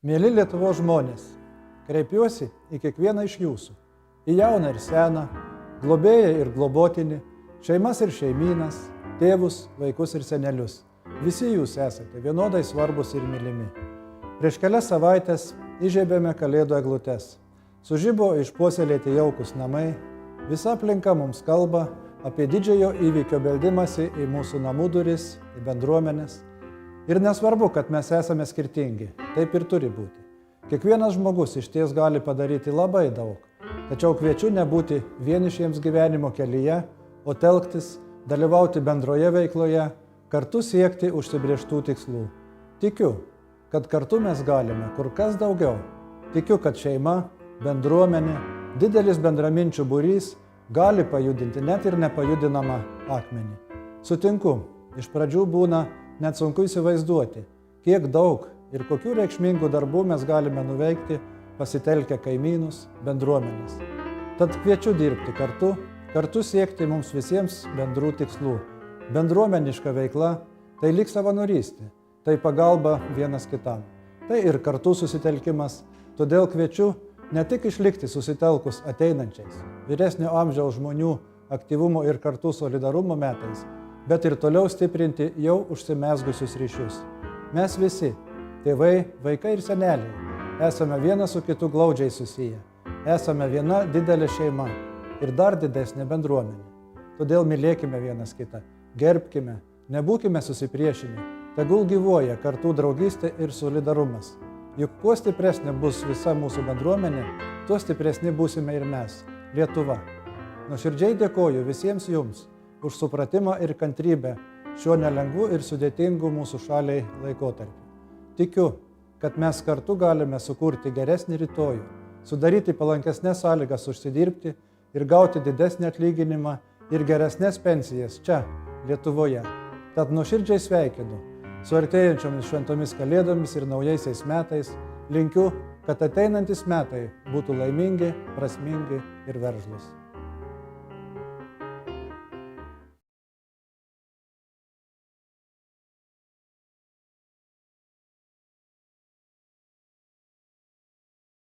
Mėly Lietuvos žmonės, kreipiuosi į kiekvieną iš jūsų, į jauną ir seną, globėją ir globotinį, šeimas ir šeimynas, tėvus, vaikus ir senelius. Visi jūs esate vienodai svarbus ir mylimi. Prieš kelias savaitės įžiebėme kalėdų eglutes. Sužibo išpuoselėti jaukus namai, visa aplinka mums kalba apie didžiojo įvykio beldimąsi į mūsų namų duris, į bendruomenės. Ir nesvarbu, kad mes esame skirtingi, taip ir turi būti. Kiekvienas žmogus išties gali padaryti labai daug, tačiau kviečiu nebūti vienišiems gyvenimo kelyje, o telktis, dalyvauti bendroje veikloje, kartu siekti užsibrėžtų tikslų. Tikiu, kad kartu mes galime kur kas daugiau. Tikiu, kad šeima, bendruomenė, didelis bendraminčių būrys gali pajudinti net ir nepajudinamą akmenį. Sutinku, iš pradžių būna net sunku įsivaizduoti, kiek daug ir kokių reikšmingų darbų mes galime nuveikti pasitelkę kaimynus, bendruomenės. Tad kviečiu dirbti kartu siekti mums visiems bendrų tikslų. Bendruomeniška veikla tai lyg savanorystė, tai pagalba vienas kitam. Tai ir kartu susitelkimas, todėl kviečiu ne tik išlikti susitelkus ateinančiais, vyresnio amžiaus žmonių aktyvumo ir kartu solidarumo metais, bet ir toliau stiprinti jau užsimezgusius ryšius. Mes visi, tėvai, vaikai ir seneliai, esame vienas su kitu glaudžiai susiję. Esame viena didelė šeima ir dar didesnė bendruomenė. Todėl mylėkime vienas kitą, gerbkime, nebūkime susipriešinę, tegul gyvuoja kartų draugystė ir solidarumas. Juk kuo stipresnė bus visa mūsų bendruomenė, tuo stipresni būsime ir mes, Lietuva. Nuoširdžiai dėkoju visiems jums už supratimą ir kantrybę šiuo nelengvu ir sudėtingu mūsų šaliai laikotarpiu. Tikiu, kad mes kartu galime sukurti geresnį rytojų, sudaryti palankesnės sąlygas užsidirbti ir gauti didesnį atlyginimą ir geresnės pensijas čia, Lietuvoje. Tad nuoširdžiai sveikinu su artėjančiomis šventomis kalėdomis ir naujaisiais metais. Linkiu, kad ateinantys metai būtų laimingi, prasmingi ir veržlūs.